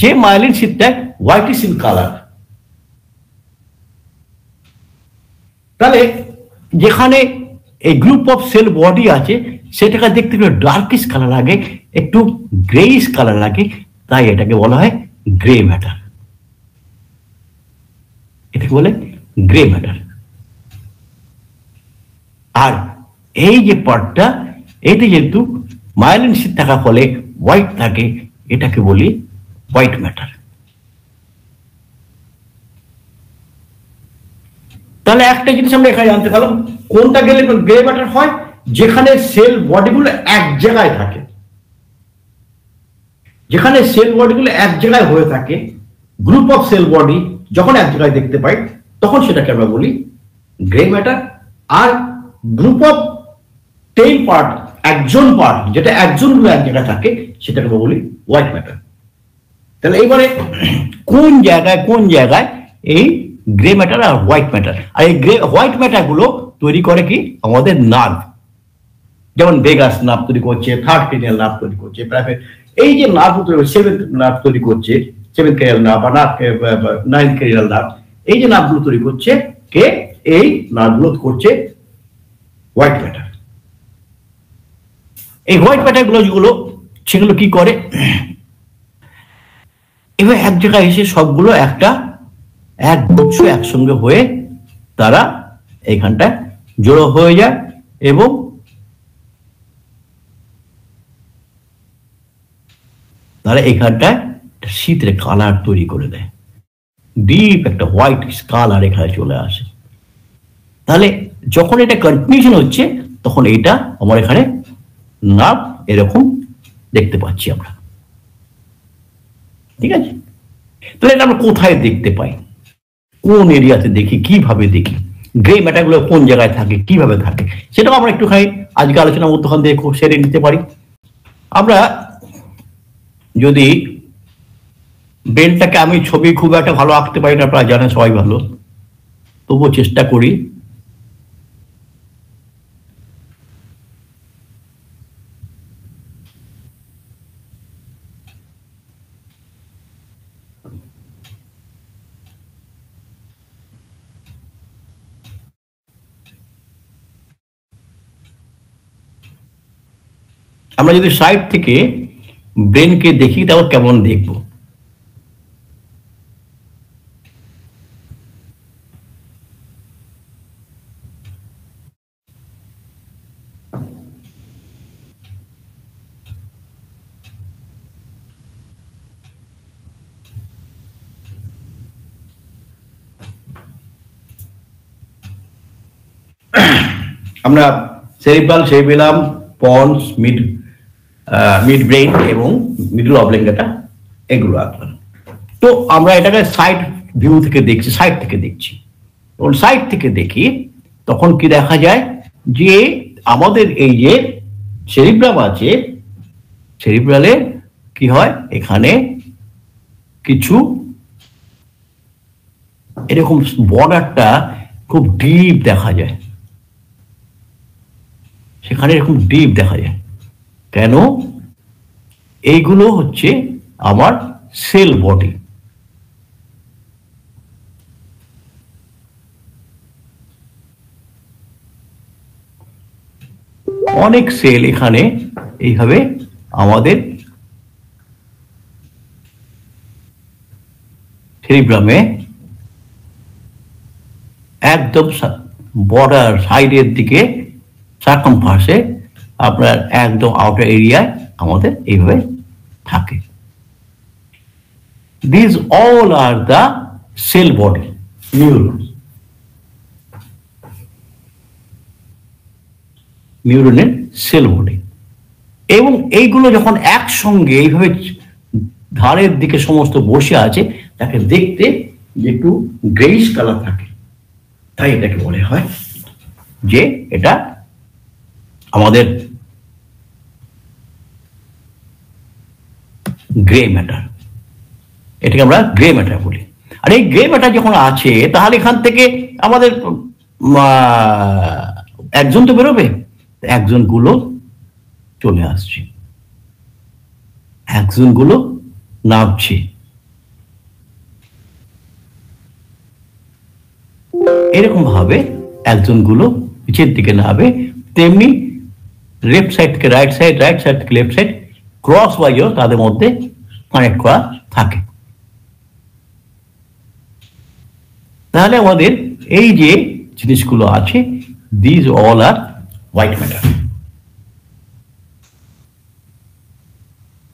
Speaker 2: যে মায়োলিন শীটটা হোয়াইটিশ ইন কালার। তাহলে যেখানে এই গ্রুপ অফ সেল বডি আছে সেটাকে দেখতে একটু ডার্কিশ কালার লাগে, একটু গ্রেইশ কালার লাগে, তাই এটাকে বলা হয় গ্রে ম্যাটার। এটাকে বলে গ্রে ম্যাটার। আর এই যে পার্টটা, এতে যেহেতু মায়োলিন শীট থাকার ফলে হোয়াইট থাকে, এটাকে বলি হোয়াইট ম্যাটার। তাহলে একটা জিনিস আমরা এখানে জানতে পারলাম, কোনটা গেলে গ্রে ম্যাটার হয়, যেখানে সেল বডিগুলো এক জায়গায় থাকে, যেখানে সেল বডিগুলো এক জায়গায় হয়ে থাকে, গ্রুপ অফ সেল বডি যখন এক জায়গায় দেখতে পাই তখন সেটাকে আমরা বলি গ্রে ম্যাটার। আর group of tail part, axon part, যেটা একজনগুলো এক জায়গায় থাকে, সেটাকে আমরা বলি হোয়াইট ম্যাটার। তাহলে এইবারে কোন জায়গায় এই গ্রে ম্যাটার আর হোয়াইট ম্যাটার, আর এই হোয়াইট ম্যাটার গুলো তৈরি করে কি আমাদের নার্ভ, যেমন ভেগাস নার্ভ তৈরি করছে, থার্ড ক্রেনিয়াল নার্ভ তৈরি করছে, এই যে নার্ভ তৈরি, সেভেন্থ নার্ভ তৈরি করছে, সেভেন্থ ক্রেনিয়াল নার্ভ বা নাইন্থ ক্রেনিয়াল নার্ভ, এই যে নার্ভগুলো তৈরি করছে কে, এই নার্ভগুলো করছে হোয়াইট ম্যাটার। এই হোয়াইট ম্যাটার গুলো সেগুলো কি করে, এবার এক জায়গায় এসে সবগুলো এক গুচ্ছ একসঙ্গে হয়ে তারা এইখানটায় জড়ো হয়ে যায় এবং তারা এইখানটায় শীতের কালার তৈরি করে দেয়, ডিপ একটা হোয়াইট কালার এখানে চলে আসে। তাহলে যখন এটা কন্টিনিউশন হচ্ছে তখন এটা আমার এখানে নার্ভ এরকম দেখতে পাচ্ছি আমরা, ঠিক আছে। তাহলে এটা আমরা কোথায় দেখতে পাই, কোন এরিয়াতে দেখি, কিভাবে দেখি, গ্রে ম্যাটারগুলো কোন জায়গায় থাকে, কিভাবে থাকে, সেটাও আমরা একটুখানি আজকে আলোচনার মধ্যখান দিয়ে সেরে নিতে পারি। আমরা যদি ব্রেনটাকে, আমি ছবি খুব একটা ভালো আঁকতে পারি না, আপনারা জানেন সবাই ভালো, তবুও চেষ্টা করি। আমরা যদি সাইড থেকে ব্রেনকে দেখি তাহলে কেমন দেখব। আমরা cerebral, cerebellum, ponds, mid brain এবং মিডল অবলিঙ্গাটা এগুলো আঁকলাম। তো আমরা এটাকে সাইড ভিউ থেকে দেখছি, সাইড থেকে দেখছি। সাইড থেকে দেখি তখন কি দেখা যায় যে আমাদের এই যে সেরিব্রাম আছে, সেরিব্রালে কি হয়, এখানে কিছু এরকম বর্ডারটা খুব ডিপ দেখা যায়, সেখানে এরকম ডিপ দেখা যায়। কেন? এইগুলো হচ্ছে আমার সেল বডি। অনেক সেল এখানে এইভাবে আমাদের সেরিব্রামে একদম বর্ডার সাইডের দিকে সার্কামফারেন্সে আপনার একদম আউটার এরিয়ায় আমাদের এইভাবে থাকে। These all are the cell body, neurons. নিউরনের সেল বডি। এবং এইগুলো যখন একসঙ্গে এইভাবে ধারের দিকে সমস্ত বসে আছে, তাকে দেখতে একটু গ্রেইশ কালার থাকে, তাই এটাকে বলে হয় যে এটা আমাদের গ্রে ম্যাটার। এটাকে আমরা গ্রে ম্যাটার বলি। আর এই গ্রে ম্যাটার যখন আছে, তাহলে এখান থেকে আমাদের একজন তো বেরোবে, একজন গুলো চলে আসছে, একজন গুলো নামছে। এরকম ভাবে একজন গুলো নিচের দিকে নামবে, তেমনি লেফট সাইড থেকে রাইট সাইড, রাইট সাইড থেকে লেফট সাইড, ক্রস ওয়াইজও তাদের মধ্যে কানেক্ট করা থাকে। তাহলে আমাদের এই যে জিনিসগুলো আছে, this all are white matter.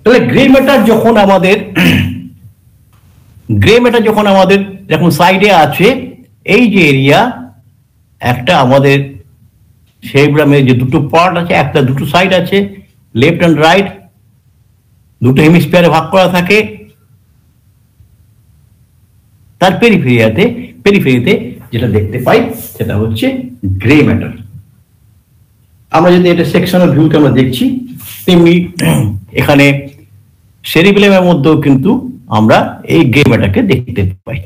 Speaker 2: তাহলে গ্রে ম্যাটার যখন আমাদের যখন সাইডে আছে, এই যে এরিয়া, একটা আমাদের সেরিব্রামের যে দুটো পার্ট আছে, একটা দুটো সাইড আছে, লেফট অ্যান্ড রাইট, দুটো হেমিস্ফিয়ারে ভাগ করা থাকে। তার পেরিফেরিতে যেটা দেখতে পাই সেটা হচ্ছে গ্রে ম্যাটার। আমরা যদি এটা সেকশনাল ভিউতে আমরা দেখছি, তেমনি এখানে সেরিবেলামের মধ্যেও কিন্তু আমরা এই গ্রে ম্যাটারকে দেখতে পাই।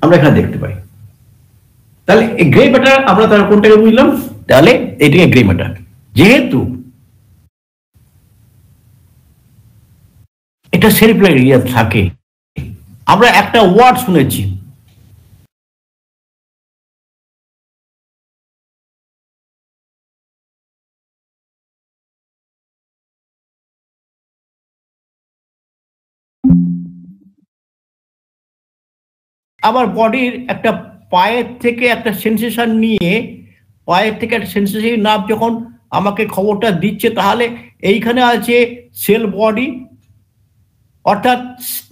Speaker 2: আমরা এখানে দেখতে পাই। তাহলে এই গ্রে ম্যাটার আমরা তার কোনটাকে বুঝলাম? তাহলে এটাকে গ্রে ম্যাটার। যেহেতু এটা সেরিব্রাল এরিয়া থাকে, আমরা একটা ওয়ার্ড শুনেছি, আমার বডির একটা পায়ের থেকে একটা সেন্সেশন নিয়ে, পায়ের থেকে একটা সেন্সেশন নার্ভ যখন আমাকে খবরটা দিচ্ছে, তাহলে এইখানে আছে সেল বডি, অর্থাৎ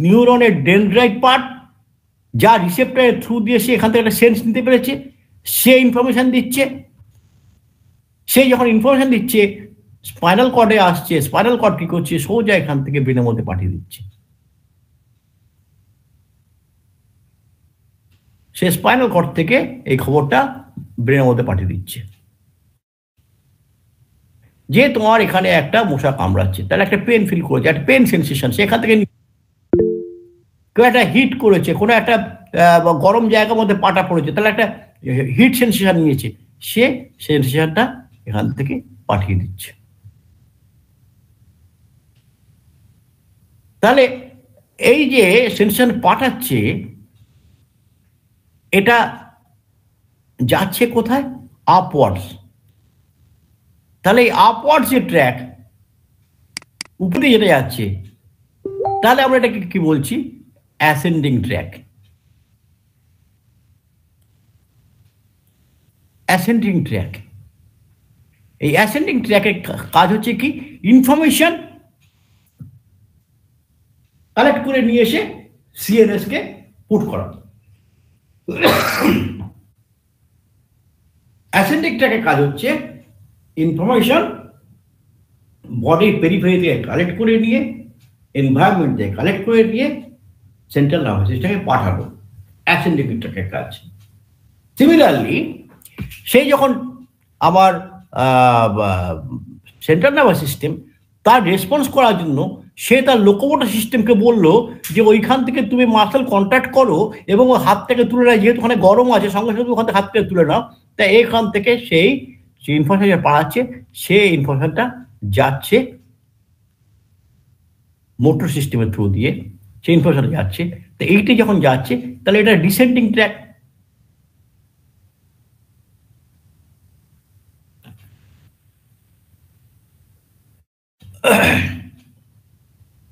Speaker 2: নিউরনের ডেনড্রাইট পার্ট, যা রিসেপ্টরের থ্রু দিয়ে সে এখান থেকে একটা সেন্স নিতে পেরেছে, সে ইনফরমেশন দিচ্ছে। সে যখন ইনফরমেশন দিচ্ছে স্পাইনাল কর্ডে আসছে, স্পাইনাল কর্ড কি করছে, সোজা এখান থেকে ব্রেনের মধ্যে পাঠিয়ে দিচ্ছে। সে স্পাইনাল কর্ড থেকে এই খবরটা ব্রেনের মধ্যে পাঠিয়ে দিচ্ছে যে তোমার এখানে একটা মশা কামড়াচ্ছে, তাহলে একটা পেন ফিল করেছে, একটা পেন সেন্সেশন সেখান থেকে, কেউ একটা হিট করেছে, কোনো একটা গরম জায়গার মধ্যে পাটা পড়েছে, তাহলে একটা হিট সেন্সেশন নিয়েছে, সে সেন্সেশনটা এখান থেকে পাঠিয়ে দিচ্ছে। তাহলে এই যে সেন্সেশন পাঠাচ্ছে, এটা যাচ্ছে কোথায়? আপওয়ার্ডস। তাহলে এই আপওয়ার্ডস যে ট্র্যাক উপরে যেটা যাচ্ছে, তাহলে আমরা এটাকে কি বলছি? Ascending track. অ্যাসেন্ডিং ট্র্যাক, এই অ্যাসেন্ডিং ট্র্যাকের কাজ হচ্ছে কি? ইনফরমেশন কালেক্ট করে নিয়ে এসে সিএনএস কে পুট করা। অ্যাসেন্ডিং ট্র্যাকের কাজ হচ্ছে ইনফরমেশন বডির পেরিফেরি থেকে কালেক্ট করে নিয়ে, এনভায়রনমেন্ট থেকে কালেক্ট করে নিয়ে সেন্ট্রাল নার্ভাস সিস্টেমে পাঠানো, অ্যাসেন্ডিং ট্র্যাকের কাজ। সিমিলারলি সেই যখন আমার সেন্ট্রাল নার্ভাস সিস্টেম তার রেসপন্স করার জন্য সে তার লোকোমোটর সিস্টেমকে বললো যে ওইখান থেকে তুমি মাসেল কন্ট্যাক্ট করো এবং ওই হাত থেকে তুলে নেয়, যেহেতু ওখানে গরম আছে সঙ্গে সঙ্গে ওখান থেকে হাত থেকে তুলে নাও। তাই এখান থেকে সেই যে ইনফরমেশন পাঠাচ্ছে, সেই ইনফরমেশনটা যাচ্ছে মোটর সিস্টেমের থ্রু দিয়ে, সেই ইনফরমেশন যাচ্ছে। তো এইটি যখন যাচ্ছে তাহলে এটা ডিসেন্ডিং ট্র্যাক।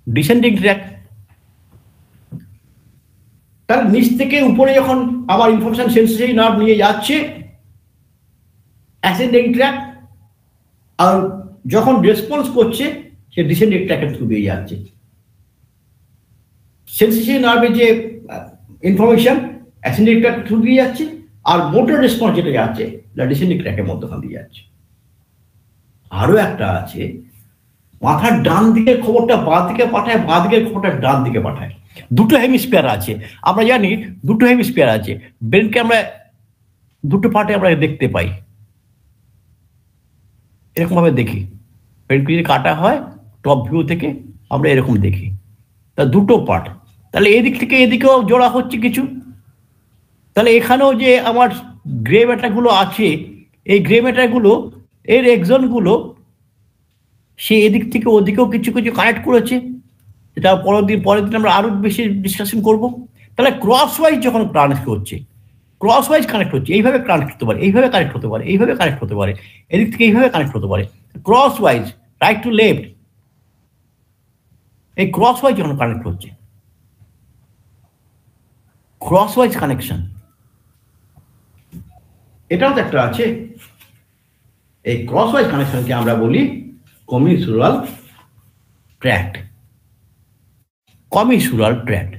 Speaker 2: ডিসেন্ডিং ট্র্যাক, তার নিচ থেকে উপরে যখন আবার ইনফরমেশন সেন্সরি নার্ভ নিয়ে যাচ্ছে অ্যাসেন্ডিং ট্র্যাক, আর যখন রেসপন্স করছে সে ডিসেন্ডিং ট্র্যাকের থ্রু দিয়ে যাচ্ছে। সেন্সরি নার্ভে যে ইনফরমেশন অ্যাসেন্ডিং ট্র্যাক থ্রু দিয়ে যাচ্ছে, আর মোটর রেসপন্স যেটা যাচ্ছে ডিসেন্ডিং ট্র্যাকের মধ্যখান দিয়ে যাচ্ছে। আরো একটা আছে, মাথার ডান দিকের খবরটা বাঁ দিকে পাঠায়, বাঁ দিকের খবরটা ডান দিকে পাঠায়। দুটো হেমিস্ফিয়ার আছে, আমরা জানি দুটো হেমিস্ফিয়ার আছে। ব্রেনকে আমরা দুটো পার্টে আমরা দেখতে পাই, এরকম ভাবে দেখি। ব্রেনকে যদি কাটা হয় টপ ভিউ থেকে আমরা এরকম দেখি, তা দুটো পার্ট। তাহলে এদিক থেকে এদিকেও জোড়া হচ্ছে কিছু। তাহলে এখানেও যে আমার গ্রে ম্যাটারগুলো আছে, এই গ্রে ম্যাটারগুলো এর এক্সনগুলো সে এদিক থেকে ওদিকেও কিছু কিছু কানেক্ট করেছে, এটা পরের দিন আমরা আরো বেশি ডিসকাশন করব। তাহলে ক্রস ওয়াইজ যখন কানেক্ট হচ্ছে, ক্রস ওয়াইজ কানেক্ট হচ্ছে, এইভাবে কানেক্ট হতে পারে, এইভাবে কানেক্ট হতে পারে, এইভাবে কানেক্ট হতে পারে, এদিক থেকে এইভাবে কানেক্ট হতে পারে। Cross wise, right to left, এই ক্রস ওয়াইজ যখন কানেক্ট হচ্ছে, ক্রস ওয়াইজ কানেকশন, এটাও তো একটা আছে। এই ক্রস ওয়াইজ কানেকশনকে আমরা বলি commissural tract. Commissural tract,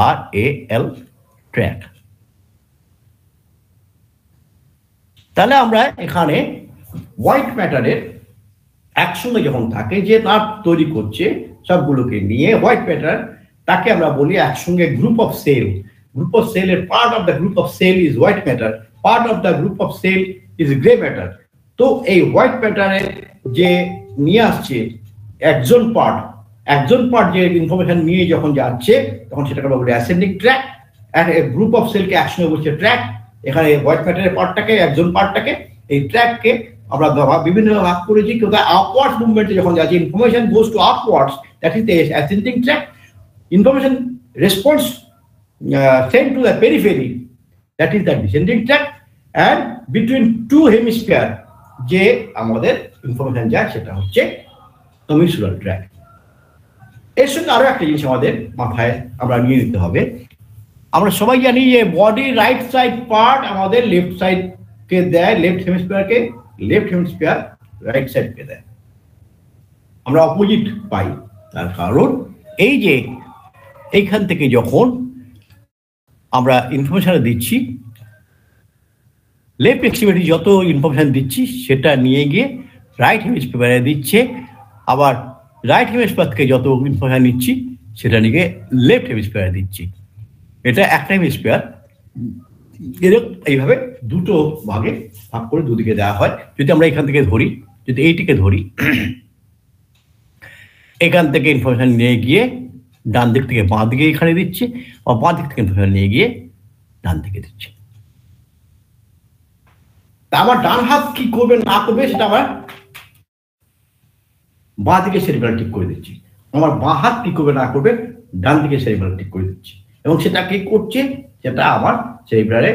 Speaker 2: COMMISSURAL tract. তাহলে আমরা এখানে হোয়াইট ম্যাটারের একসঙ্গে যখন থাকে, যে তার তৈরি করছে সবগুলোকে নিয়ে হোয়াইট ম্যাটার, তাকে আমরা বলি একসঙ্গে group of cell. Group of সেলের part of the group of cell is white matter, part of the group of cell is grey matter. তো এই হোয়াইট ম্যাটারের যে নিয়ে আসছে একজন পার্ট যে ইনফরমেশন নিয়ে যখন যাচ্ছে, তখন সেটাকে আমরা বলি অ্যাসেন্ডিং ট্র্যাক। গ্রুপ অফ সেলকে একসঙ্গে বলছে ট্র্যাক। এখানে হোয়াইট ম্যাটারের পার্টটাকে, একজন পার্টটাকে, এই ট্র্যাককে আমরা বিভিন্ন ভাগ করেছি। কোথায় আপওয়ার্ডস মুভমেন্টে যখন যাচ্ছে, information goes to upwards, that is the ascending track. Information response sent to the periphery, that is the descending tract, and between two hemisphere যে আমাদের ইনফরমেশন যায় সেটা হচ্ছে কমিসুরাল ট্র্যাক্ট। এর সঙ্গে আরো একটা জিনিস আমাদের মাথায় আমরা নিয়ে নিতে হবে। আমরা সবাই জানি যে বডি রাইট সাইড পার্ট আমাদের লেফট সাইড কে দেয়, লেফট হেমিস্ফিয়ারকে, লেফট হেমিস্ফিয়ার রাইট সাইড কে দেয়। আমরা অপোজিট পাই, তার কারণ এই যে এইখান থেকে যখন আমরা ইনফরমেশন দিচ্ছি, লেফট এক্সট্রিমিটি যত ইনফরমেশন দিচ্ছি সেটা নিয়ে গিয়ে রাইট হেমিস্ফিয়ারে দিচ্ছে, আবার রাইট হেমিস্ফিয়ার থেকে যত ইনফরমেশন নিচ্ছি সেটা নিয়ে গিয়ে লেফট হেমিস্ফিয়ারে দিচ্ছি। এটা একটা হেমিস্ফিয়ার, এরকম এইভাবে দুটো ভাগে ভাগ করে দুদিকে দেওয়া হয়। যদি আমরা এখান থেকে ধরি, যদি এইটিকে ধরি, এখান থেকে ইনফরমেশন নিয়ে গিয়ে ডান দিক থেকে বাঁ দিকে এখানে দিচ্ছে, আর বাঁ দিক থেকে ইনফরমেশন নিয়ে গিয়ে ডান দিকে দিচ্ছে। তা আমার ডান হাত কি করবে না করবে সেটা আমার বাঁ দিকে সেরিব্রাল ঠিক করে দিচ্ছি, আমার বাঁ হাত কি করবে না করবে ডান দিকে সেরিব্রাল ঠিক করে দিচ্ছি, এবং সেটা কি করছে, সেটা আমার সেরিব্রালে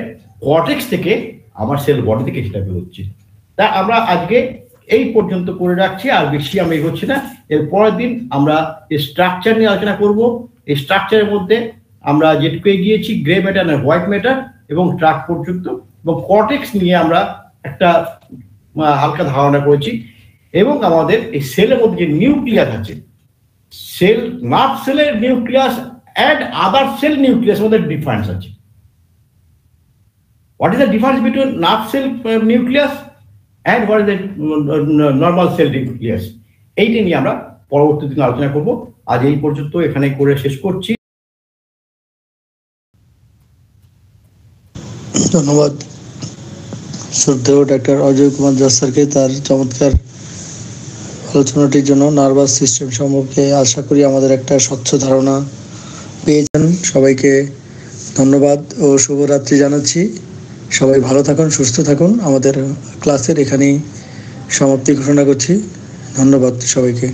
Speaker 2: কর্টেক্স থেকে আমার সেল বডি থেকে সেটা বেরোচ্ছে। তা আমরা আজকে এই পর্যন্ত করে রাখছি, আর বেশি আমি এগোচ্ছি না। এর পরের দিন আমরা স্ট্রাকচার নিয়ে আলোচনা করব। এই স্ট্রাকচারের মধ্যে আমরা যেটুকু গিয়েছি গ্রে ম্যাটার আর হোয়াইট ম্যাটার এবং ট্রাক পর্যন্ত, এবং কর্টেক্স নিয়ে আমরা একটা হালকা ধারণা করেছি, এবং আমাদের এই সেলের মধ্যে যে নিউক্লিয়াস আছে, সেল নার্ভ সেলের nucleus and other cell nucleus মধ্যে ডিফারেন্স আছে। What is the difference between nerve cell nucleus and what is the normal cell nucleus? এইটা নিয়ে আমরা পরবর্তী দিনে আলোচনা করব। আজ এই পর্যন্ত এখানে করে শেষ করছি।
Speaker 1: ধন্যবাদ শ্রদ্ধেয় ডাক্তার অজয় কুমার দাস স্যারকে তার চমৎকার আলোচনাটির জন্য। নার্ভাস সিস্টেম সম্পর্কে আশা করি আমাদের একটা স্বচ্ছ ধারণা পেয়েছেন। সবাইকে ধন্যবাদ ও শুভরাত্রি জানাচ্ছি। সবাই ভালো থাকুন, সুস্থ থাকুন। আমাদের ক্লাসের এখানেই সমাপ্তি ঘোষণা করছি। ধন্যবাদ সবাইকে।